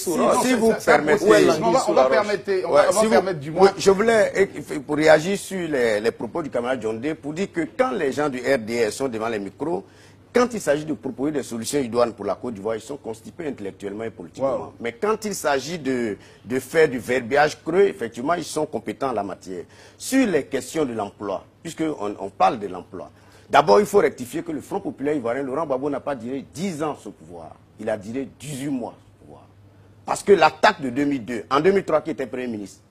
Si vous permettez, on va permettre du moins. Je voulais, pour réagir sur les propos du camarade Djondé, pour dire que quand les gens du RDS sont devant les micros, quand il s'agit de proposer des solutions idoines pour la Côte d'Ivoire, ils sont constipés intellectuellement et politiquement. Wow. Mais quand il s'agit de faire du verbiage creux, effectivement, ils sont compétents en la matière. Sur les questions de l'emploi, puisqu'on parle de l'emploi, d'abord, il faut rectifier que le Front populaire ivoirien, Laurent Gbagbo, n'a pas duré 10 ans ce pouvoir. Il a duré 18 mois ce pouvoir. Parce que l'attaque de 2002, en 2003, qui était Premier ministre,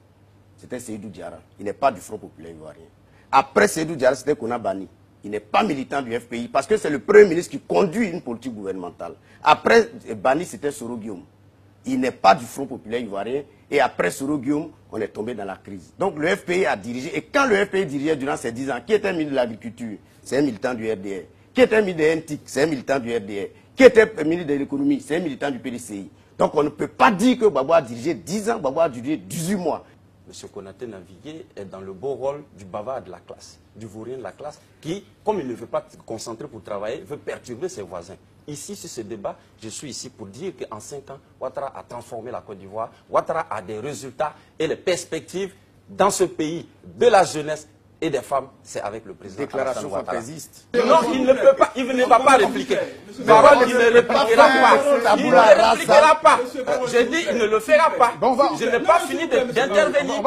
c'était Seydou Diarra. Il n'est pas du Front populaire ivoirien. Après Seydou Diarra, c'était Kona Bani. Il n'est pas militant du FPI parce que c'est le Premier ministre qui conduit une politique gouvernementale. Après Bani, c'était Soro Guillaume. Il n'est pas du Front populaire ivoirien. Et après Soro Guillaume, on est tombé dans la crise. Donc le FPI a dirigé. Et quand le FPI dirigeait durant ces 10 ans, qui était ministre de l'Agriculture? C'est un militant du RDR. Qui était ministre de NTIC? C'est un militant du RDR. Qui était ministre de l'Économie? C'est un militant du PDCI. Donc on ne peut pas dire que Gbagbo a dirigé 10 ans, Gbagbo a dirigé 18 mois. M. Konaté Navigué est dans le beau rôle du bavard de la classe, du vaurien de la classe, qui, comme il ne veut pas se concentrer pour travailler, veut perturber ses voisins. Ici, sur ce débat, je suis ici pour dire qu'en 5 ans, Ouattara a transformé la Côte d'Ivoire. Ouattara a des résultats et les perspectives dans ce pays de la jeunesse et des femmes, c'est avec le président. Déclaration fantaisiste. Non, il ne peut pas, il ne va pas répliquer. Parole, il ne répliquera pas. Il ne répliquera pas. J'ai dit, il ne le fera pas. Je n'ai pas fini d'intervenir.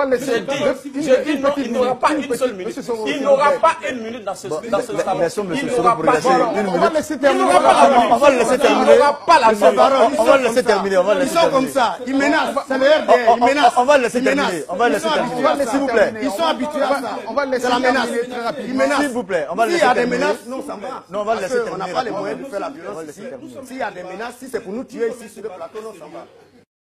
J'ai dit non, il n'aura pas une seule minute. Il n'aura pas une minute dans ce salon. Il n'aura pas On va laisser terminer. On va le laisser terminer. On va le laisser terminer. Ils sont comme ça. Ils menacent. C'est le RDR. Ils menacent. On va le laisser terminer. On va le laisser terminer. S'il vous plaît. Ils sont habitués à ça. On va le laisser terminer très rapidement. S'il vous plaît. On va le laisser terminer. S'il y a des menaces, non, ça va. Non, on va le laisser terminer. On n'a pas les moyens de faire la violence. S'il y a des menaces, si c'est pour nous tuer ici sur le plateau, non, ça va.